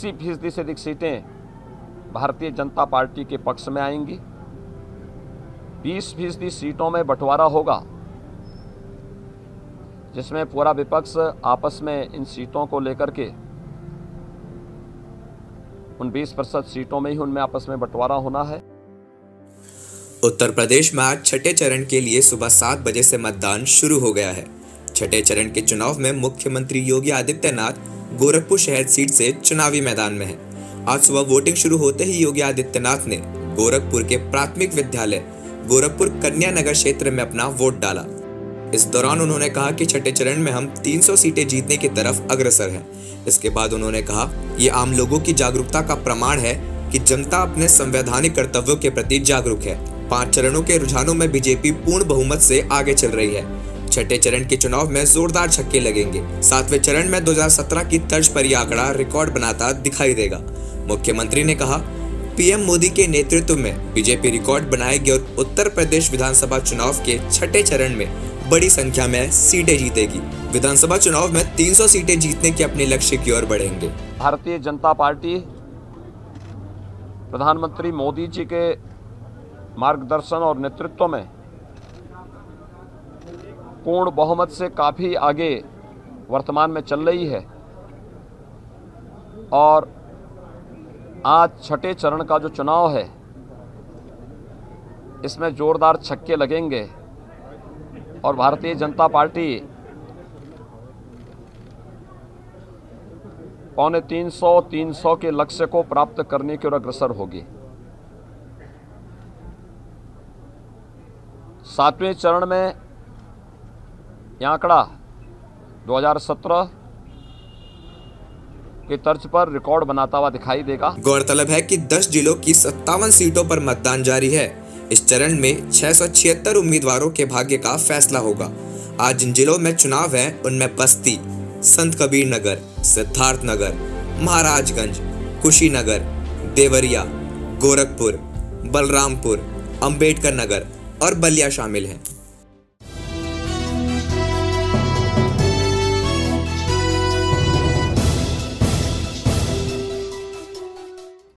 80% से अधिक सीटें भारतीय जनता पार्टी के पक्ष में आएंगी। 20% सीटों में बंटवारा होगा, जिसमें पूरा विपक्ष आपस में इन सीटों को लेकर के उन 20% सीटों में ही उनमें आपस में बंटवारा होना है। उत्तर प्रदेश में आज छठे चरण के लिए सुबह 7 बजे से मतदान शुरू हो गया है। छठे चरण के चुनाव में मुख्यमंत्री योगी आदित्यनाथ गोरखपुर शहर सीट से चुनावी मैदान में हैं। आज सुबह वोटिंग शुरू होते ही योगी आदित्यनाथ ने गोरखपुर के प्राथमिक विद्यालय गोरखपुर कन्या नगर क्षेत्र में अपना वोट डाला। इस दौरान उन्होंने कहा कि छठे चरण में हम 300 सीटें जीतने की तरफ अग्रसर हैं। इसके बाद उन्होंने कहा, ये आम लोगों की जागरूकता का प्रमाण है कि जनता अपने संवैधानिक कर्तव्यों के प्रति जागरूक है। 5 चरणों के रुझानों में बीजेपी पूर्ण बहुमत से आगे चल रही है। छठे चरण के चुनाव में जोरदार छक्के लगेंगे। 7वें चरण में 2017 की तर्ज पर यह आंकड़ा रिकॉर्ड बनाता दिखाई देगा। मुख्यमंत्री ने कहा, पीएम मोदी के नेतृत्व में बीजेपी रिकॉर्ड बनाएगी और उत्तर प्रदेश विधानसभा चुनाव के छठे चरण में बड़ी संख्या में सीटें जीतेगी। विधानसभा चुनाव में 300 सीटें जीतने के अपने लक्ष्य की ओर बढ़ेंगे। भारतीय जनता पार्टी प्रधानमंत्री मोदी जी के मार्गदर्शन और नेतृत्व में पूर्ण बहुमत से काफी आगे वर्तमान में चल रही है और आज छठे चरण का जो चुनाव है इसमें जोरदार छक्के लगेंगे और भारतीय जनता पार्टी 300 के लक्ष्य को प्राप्त करने की ओर अग्रसर होगी। 7वें चरण में यह आंकड़ा 2017 के तर्ज पर रिकॉर्ड बनाता हुआ दिखाई देगा। गौरतलब है कि 10 जिलों की 57 सीटों पर मतदान जारी है। इस चरण में 676 उम्मीदवारों के भाग्य का फैसला होगा। आज जिन जिलों में चुनाव है उनमें बस्ती, संत कबीर नगर, सिद्धार्थ नगर, महाराजगंज, कुशीनगर, देवरिया, गोरखपुर, बलरामपुर, अंबेडकर नगर और बलिया शामिल हैं।